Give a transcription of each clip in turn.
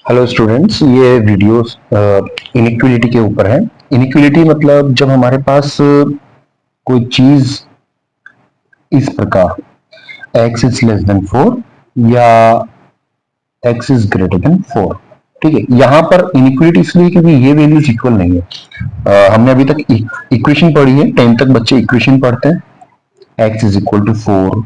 Hello students, ये video इनइक्विलिटी के ऊपर है। इनइक्विलिटी मतलब जब हमारे पास कोई चीज इस प्रकार x इज लेस देन 4 या x इज ग्रेटर देन 4। ठीक है, यहां पर इनइक्विलिटी इसलिए क्योंकि ये वैल्यूज इक्वल नहीं है। हमने अभी तक इक्वेशन पढ़ी है, 10 तक बच्चे इक्वेशन पढ़ते हैं। x is equal to 4,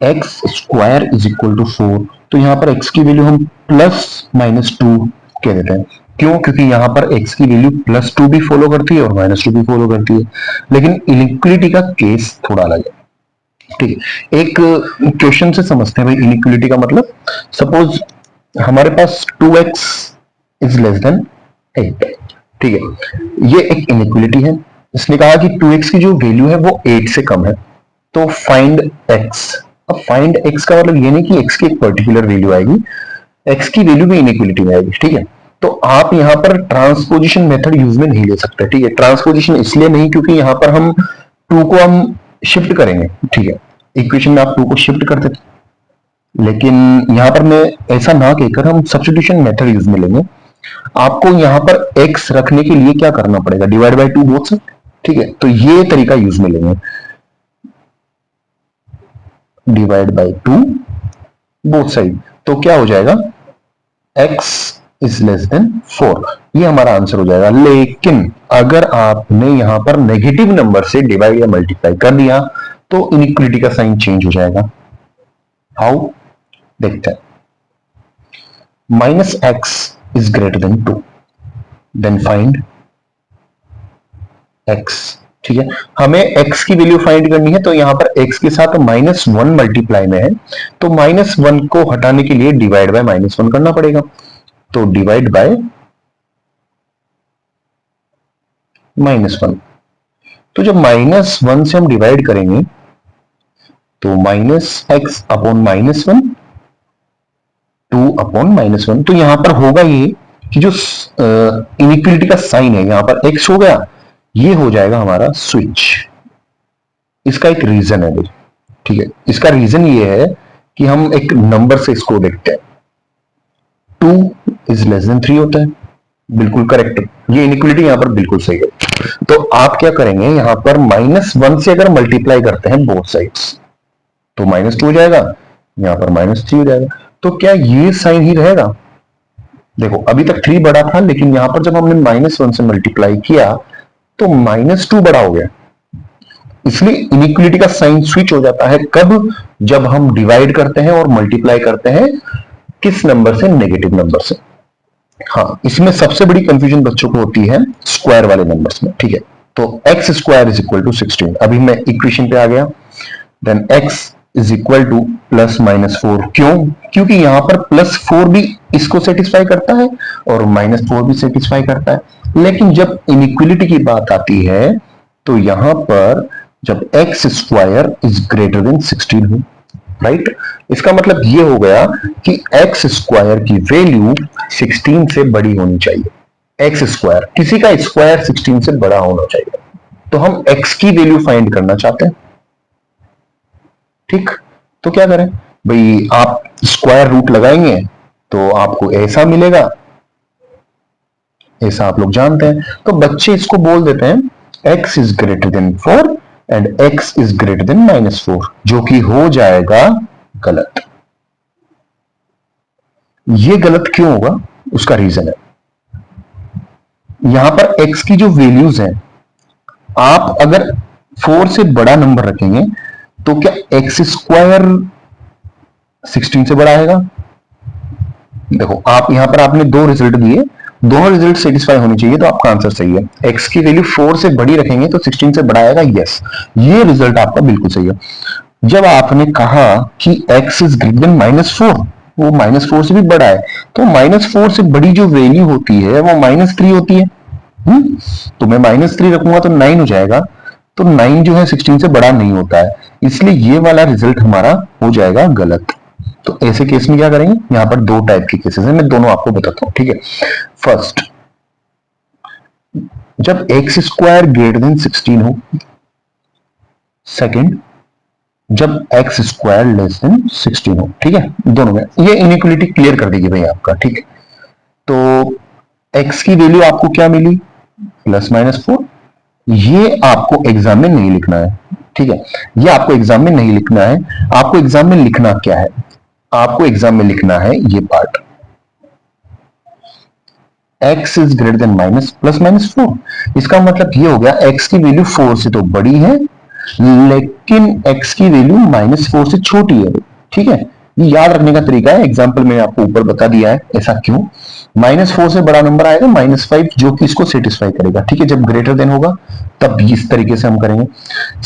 x square is equal to 4। तो यहां पर x की वैल्यू हम +-2 कह देते हैं। क्यों? क्योंकि यहां पर x की वैल्यू +2 भी फॉलो करती है और -2 भी फॉलो करती है। लेकिन इनइक्विलिटी का केस थोड़ा अलग है। ठीक है, एक क्वेश्चन से समझते हैं भाई इनइक्विलिटी का मतलब। सपोज हमारे पास 2x इज लेस देन 8। ठीक है, ये एक इनइक्विलिटी है। इसने कहा कि 2x की जो वैल्यू है वो 8 से कम है, तो फाइंड x। अब फाइंड x का मतलब ये नहीं कि x की एक पर्टिकुलर वैल्यू आएगी, x की वैल्यू भी इनइक्विलिटी में आएगी। ठीक है, तो आप यहां पर ट्रांसपोजिशन मेथड यूज में नहीं ले सकते। ठीक है, ट्रांसपोजिशन इसलिए नहीं क्योंकि यहां पर हम 2 को हम शिफ्ट करेंगे। ठीक है, इक्वेशन में आप 2 को शिफ्ट करते थे, लेकिन यहां पर मैं ऐसा ना कहकर हम सब्स्टिट्यूशन मेथड यूज में लेंगे। आपको यहां पर x रखने के लिए क्या करना पड़ेगा? Divide by 2 both side. ठीक है, तो ये तरीका यूज में लेंगे, डिवाइड बाय 2 बोथ साइड। तो क्या हो जाएगा? x इज लेस देन 4, ये हमारा आंसर हो जाएगा। लेकिन अगर आपने यहां पर नेगेटिव नंबर से डिवाइड या मल्टीप्लाई कर दिया तो इनइक्विलिटी का साइन चेंज हो जाएगा। हाउ? देखते हैं। -x is greater than 2, then find x। ठीक है, हमें x की वैल्यू फाइंड करनी है, तो यहां पर x के साथ -1 मल्टीप्लाई में है, तो -1 को हटाने के लिए डिवाइड बाय -1 करना पड़ेगा। तो डिवाइड बाय -1। तो जब -1 से हम डिवाइड करेंगे तो -x अपॉन -1, 2 अपॉन -1। तो यहां पर होगा ये कि जो इनइक्विलिटी का साइन है यहां पर x हो गया, ये हो जाएगा हमारा स्विच। इसका एक रीजन है भाई। ठीक है, इसका रीजन ये है कि हम एक नंबर से इसको देखते हैं। 2 इज लेस देन 3 होता है, बिल्कुल करेक्ट। ये इनइक्विलिटी यहां पर बिल्कुल सही है। तो आप क्या करेंगे, यहां पर -1 से अगर मल्टीप्लाई करते हैं बोथ साइड्स तो -2 हो जाएगा, यहां पर -3 हो जाएगा। तो क्या ये साइन ही रहेगा? देखो, अभी तक 3 बड़ा था, लेकिन यहां पर जब हमने -1 से मल्टीप्लाई किया तो -2 बड़ा हो गया। इसलिए इनइक्विलिटी का साइन स्विच हो जाता है। कब? जब हम डिवाइड करते हैं और मल्टीप्लाई करते हैं किस नंबर से? नेगेटिव नंबर से। हाँ, इसमें सबसे बड़ी कंफ्यूजन बच्चों को होती है स्क्वायर वाले नंबर्स में। ठीक है, तो x square is equal to 16। अभी मैं इक्वेशन पे आ गया। Then x is equal to +-4। क्यों? क्योंकि यहां पर +4 भी इसको सेटिस्फाई करता है और -4 भी सेटिस्फाई करता है। लेकिन जब इनइक्विलिटी की बात आती है तो यहां पर जब x square is greater then 16 हो, राइट? इसका मतलब ये हो गया कि एक्स स्क्वायर की वैल्यू 16 से बड़ी होनी चाहिए। एक्स स्क्वायर, किसी का स्क्वायर 16 से बड़ा होना चाहिए। तो हम एक्स की वैल्यू फाइंड करना चाहते हैं। ठीक, तो क्या करें भाई? आप स्क्वायर रूट लगाएंगे तो आपको ऐसा मिलेगा, ऐसा आप लोग जानते हैं। तो बच्चे इसको बोल देते हैं x is greater then 4 and x is greater then -4, जो कि हो जाएगा गलत। ये गलत क्यों होगा? उसका रीजन है, यहां पर x की जो वैल्यूज हैं, आप अगर 4 से बड़ा नंबर रखेंगे तो क्या एक्स स्क्वायर 16 से बड़ा आएगा? देखो, आप यहां पर आपने दो रिजल्ट दिए, दोनों रिजल्ट सेटिस्फाई होनी चाहिए, तो आपका आंसर सही है। x की वैल्यू 4 से बड़ी रखेंगे तो 16 से बड़ा आएगा। यस, ये रिजल्ट आपका बिल्कुल सही है। जब आपने कहा कि x इज ग्रेटर देन -4, वो -4 से भी बड़ा है, तो -4 से बड़ी जो वैल्यू होती है वो -3 होती है। तो मैं -3 रखूंगा तो 9 हो जाएगा। तो 9 जो है 16 से बड़ा नहीं होता है, इसलिए ये वाला रिजल्ट हमारा हो जाएगा गलत। तो ऐसे केस में क्या करेंगे? यहां पर दो टाइप के केसेस हैं, मैं दोनों आपको बताता हूं। ठीक है, फर्स्ट, जब एक्स स्क्वायर ग्रेटर देन 16 हो। सेकंड, जब एक्स स्क्वायर लेस देन 16 हो। ठीक है, दोनों में ये इनइक्वलिटी क्लियर कर दीजिए भाई आपका। ठीक है, तो x की वैल्यू आपको क्या मिली, +-4। ये आपको एग्जाम में नहीं लिखना है, ठीक है, ये आपको एग्जाम में नहीं लिखना है। आपको एग्जाम में लिखना क्या है, आपको एग्जाम में लिखना है ये part, x is greater then +-4। इसका मतलब ये हो गया x की वैल्यू 4 से तो बड़ी है, लेकिन x की वैल्यू -4 से छोटी है, ठीक है। ये याद रखने का तरीका है, एग्जाम्पल मैंने आपको ऊपर बता दिया है, ऐसा क्यों। -4 से बड़ा नंबर आएगा -5, जो कि इसको सेटिस्फाई करेगा, ठीक है। जब ग्रेटर देन होगा तब इस तरीके से हम करेंगे।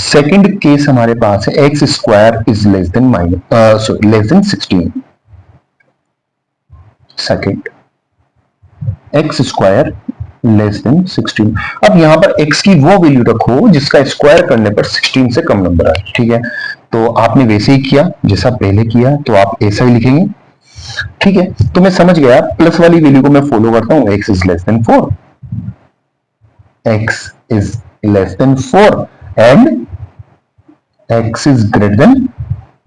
सेकंड केस हमारे पास है x² is less than 16। Second, x² less than 16। अब यहां पर x की वो वैल्यू रखो जिसका स्क्वायर करने पर 16 से कम नंबर आए, ठीक है। तो आपने वैसे ही किया जैसा पहले किया, तो आप ऐसा ही लिखेंगे, ठीक है। तो मैं समझ गया, प्लस वाली वैल्यू को मैं फॉलो करता हूं, x is less than 4, x is less than 4 and x is greater then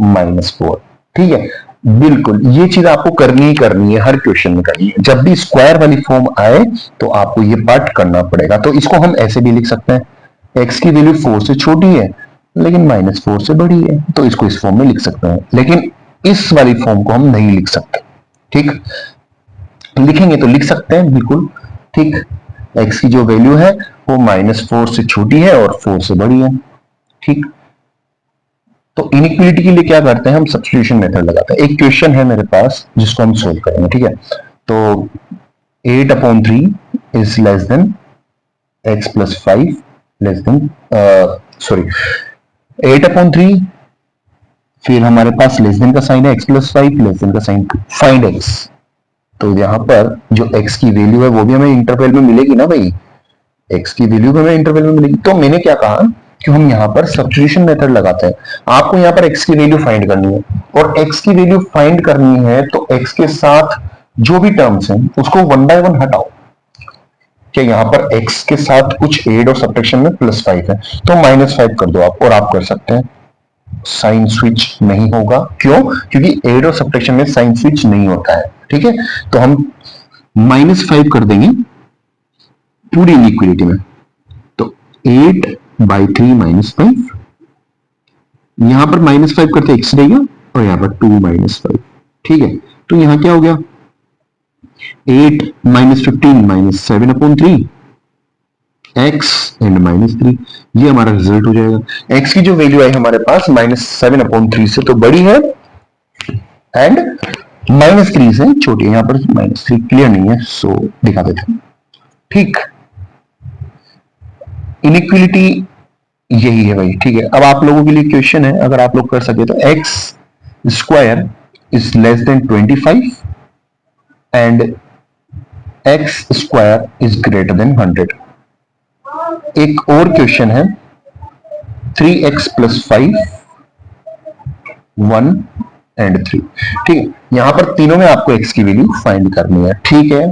-4, ठीक है। बिल्कुल ये चीज आपको करनी ही करनी है, हर क्वेश्चन में करनी है। जब भी स्क्वायर वाली फॉर्म आए तो आपको ये पार्ट करना पड़ेगा। तो इसको हम ऐसे भी लिख सकते हैं, x की वैल्यू 4 से छोटी है लेकिन -4 से बड़ी है, तो इसको इस फॉर्म में लिख सकते हैं। लेकिन इस वाली फॉर्म को हम नहीं लिख सकते, ठीक। लिखेंगे तो लिख सकते हैं, बिल्कुल ठीक। x की जो वैल्यू है वो -4 से छोटी है और 4 से बड़ी है, ठीक। तो इनइक्वालिटी के लिए क्या करते हैं, हम सब्स्टिट्यूशन मेथड लगाते हैं। एक क्वेश्चन है मेरे पास जिसको हम सोल्व करेंगे, ठीक है। तो 8/3 is less than x + 5 less than, sorry 8/3, फिर हमारे पास लेस देन का साइन है, x + 5 लेस देन का साइन, फाइंड x। तो यहां पर जो x की वैल्यू है वो भी हमें इंटरवल में मिलेगी ना भाई, x की वैल्यू भी हमें इंटरवल में मिलेगी। तो मैंने क्या कहा कि हम यहां पर सब्स्टिट्यूशन मेथड लगाते हैं। आपको यहां पर x की वैल्यू फाइंड करनी है, और x की वैल्यू फाइंड करनी है तो x के साथ जो भी टर्म्स हैं उसको 1 बाय 1 हटाओ। क्या यहां पर x के साथ कुछ एड और सब्ट्रैक्शन में +5 है तो -5 कर दो आप, और आप कर सकते हैं। साइन स्विच नहीं होगा, क्यों, क्योंकि एड और सब्ट्रैक्शन में साइन स्विच नहीं होता है, ठीक है। तो हम -5 कर देंगे पूरी इनइक्वालिटी में। तो 8/3 -5, यहां पर -5 करते x रहेगा और यहां पर 2 -5, ठीक है। तो यहां क्या हो गया, 8 -15 -7/3 x एंड -3, ये हमारा रिजल्ट हो जाएगा। x की जो वैल्यू आई हमारे पास -7/3 से तो बड़ी है एंड -3 से छोटी है। यहां पर -3 क्लियर नहीं है, सो दिखा देते हैं, ठीक। इनइक्वालिटी यही है भाई, ठीक है। अब आप लोगों के लिए क्वेश्चन है, अगर आप लोग कर सके तो x² is less than 25 and x² is greater then 100। एक और क्वेश्चन है, 3x + 5 1 एंड 3, ठीक है। यहां पर तीनों में आपको x की वैल्यू फाइंड करनी है, ठीक है।